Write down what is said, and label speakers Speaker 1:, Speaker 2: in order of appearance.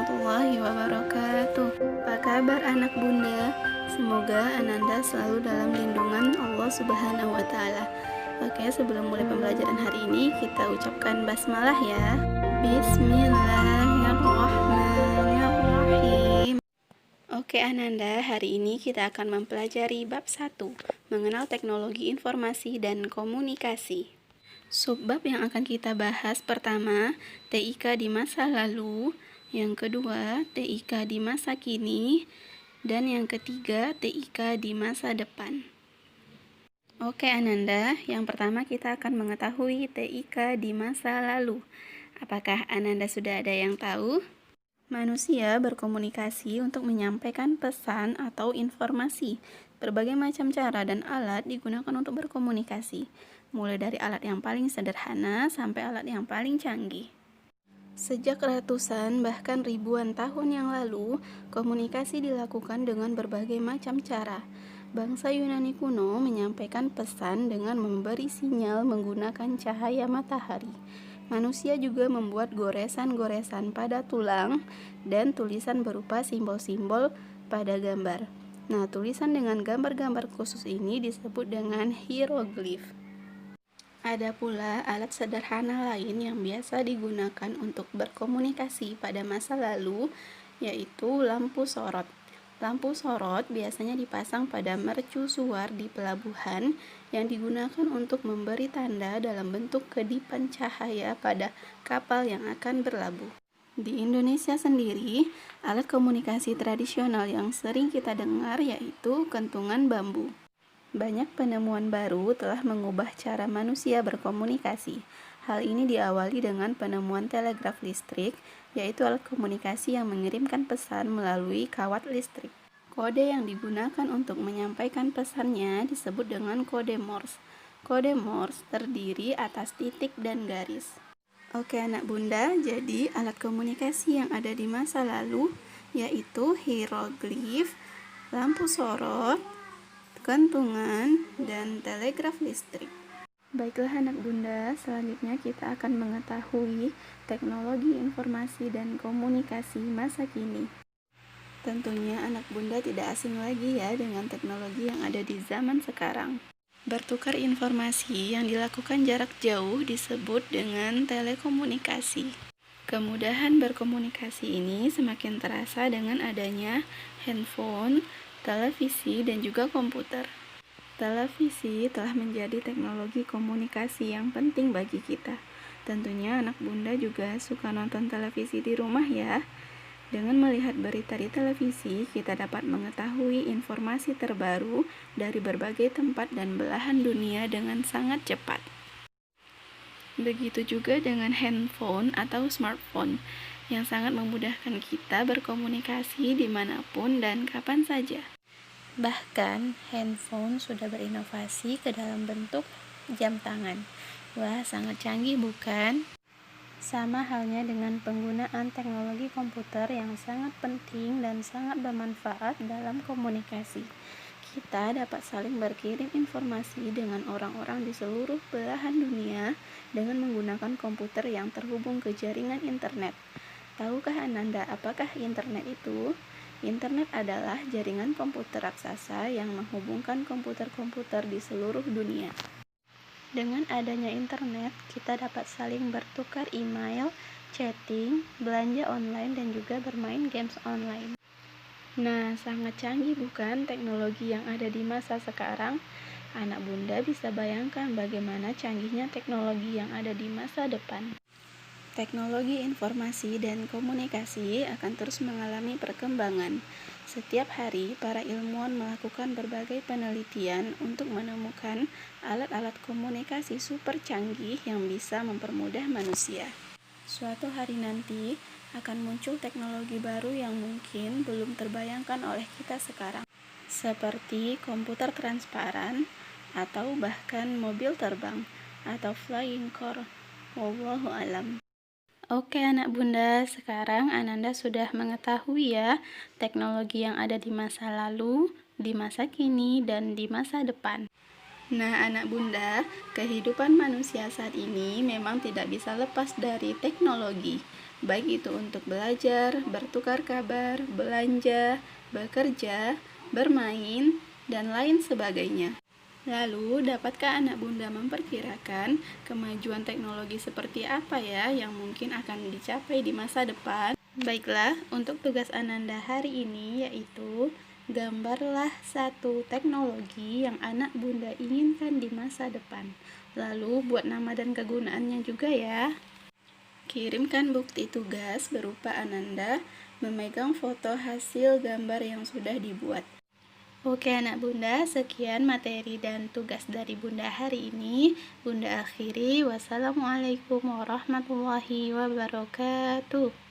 Speaker 1: warahmatullahi wabarakatuh. Apa kabar anak bunda? Semoga Ananda selalu dalam lindungan Allah Subhanahu wa Ta'ala. Oke, sebelum mulai pembelajaran hari ini, kita ucapkan basmalah ya. Bismillahirrahmanirrahim. Oke Ananda, hari ini kita akan mempelajari bab 1, mengenal teknologi informasi dan komunikasi. Subbab yang akan kita bahas pertama, TIK di masa lalu, yang kedua, TIK di masa kini, dan yang ketiga, TIK di masa depan. Oke Ananda, yang pertama kita akan mengetahui TIK di masa lalu. Apakah Ananda sudah ada yang tahu? Manusia berkomunikasi untuk menyampaikan pesan atau informasi. Berbagai macam cara dan alat digunakan untuk berkomunikasi, mulai dari alat yang paling sederhana sampai alat yang paling canggih. Sejak ratusan bahkan ribuan tahun yang lalu, komunikasi dilakukan dengan berbagai macam cara. Bangsa Yunani kuno menyampaikan pesan dengan memberi sinyal menggunakan cahaya matahari. Manusia juga membuat goresan-goresan pada tulang dan tulisan berupa simbol-simbol pada gambar. Nah, tulisan dengan gambar-gambar khusus ini disebut dengan hieroglif. Ada pula alat sederhana lain yang biasa digunakan untuk berkomunikasi pada masa lalu, yaitu lampu sorot. Lampu sorot biasanya dipasang pada mercusuar di pelabuhan yang digunakan untuk memberi tanda dalam bentuk kedipan cahaya pada kapal yang akan berlabuh. Di Indonesia sendiri, alat komunikasi tradisional yang sering kita dengar yaitu kentungan bambu. Banyak penemuan baru telah mengubah cara manusia berkomunikasi. Hal ini diawali dengan penemuan telegraf listrik, yaitu alat komunikasi yang mengirimkan pesan melalui kawat listrik. Kode yang digunakan untuk menyampaikan pesannya disebut dengan kode Morse. Kode Morse terdiri atas titik dan garis. Oke anak bunda, jadi alat komunikasi yang ada di masa lalu yaitu hieroglif, lampu sorot, kentungan, dan telegraf listrik. Baiklah anak bunda, selanjutnya kita akan mengetahui teknologi informasi dan komunikasi masa kini. Tentunya anak bunda tidak asing lagi ya dengan teknologi yang ada di zaman sekarang. Bertukar informasi yang dilakukan jarak jauh disebut dengan telekomunikasi. Kemudahan berkomunikasi ini semakin terasa dengan adanya handphone, televisi, dan juga komputer. Televisi telah menjadi teknologi komunikasi yang penting bagi kita. Tentunya anak bunda juga suka nonton televisi di rumah ya. Dengan melihat berita di televisi, kita dapat mengetahui informasi terbaru dari berbagai tempat dan belahan dunia dengan sangat cepat. Begitu juga dengan handphone atau smartphone yang sangat memudahkan kita berkomunikasi dimanapun dan kapan saja. Bahkan, handphone sudah berinovasi ke dalam bentuk jam tangan. Wah, sangat canggih bukan? Sama halnya dengan penggunaan teknologi komputer yang sangat penting dan sangat bermanfaat dalam komunikasi. Kita dapat saling berkirim informasi dengan orang-orang di seluruh belahan dunia dengan menggunakan komputer yang terhubung ke jaringan internet. Tahukah Ananda apakah internet itu? Internet adalah jaringan komputer raksasa yang menghubungkan komputer-komputer di seluruh dunia. Dengan adanya internet, kita dapat saling bertukar email, chatting, belanja online, dan juga bermain games online. Nah, sangat canggih bukan teknologi yang ada di masa sekarang? Anak bunda bisa bayangkan bagaimana canggihnya teknologi yang ada di masa depan. Teknologi informasi dan komunikasi akan terus mengalami perkembangan. Setiap hari, para ilmuwan melakukan berbagai penelitian untuk menemukan alat-alat komunikasi super canggih yang bisa mempermudah manusia. Suatu hari nanti, akan muncul teknologi baru yang mungkin belum terbayangkan oleh kita sekarang, seperti komputer transparan, atau bahkan mobil terbang, atau flying car. Wallahu alam. Oke anak bunda, sekarang Ananda sudah mengetahui ya teknologi yang ada di masa lalu, di masa kini, dan di masa depan. Nah anak bunda, kehidupan manusia saat ini memang tidak bisa lepas dari teknologi. baik itu untuk belajar, bertukar kabar, belanja, bekerja, bermain, dan lain sebagainya. Lalu, dapatkah anak bunda memperkirakan kemajuan teknologi seperti apa ya yang mungkin akan dicapai di masa depan? Baiklah, untuk tugas Ananda hari ini yaitu gambarlah satu teknologi yang anak bunda inginkan di masa depan. Lalu buat nama dan kegunaannya juga ya. Kirimkan bukti tugas berupa Ananda memegang foto hasil gambar yang sudah dibuat. Oke anak bunda, sekian materi dan tugas dari bunda hari ini. Bunda akhiri, wassalamualaikum warahmatullahi wabarakatuh.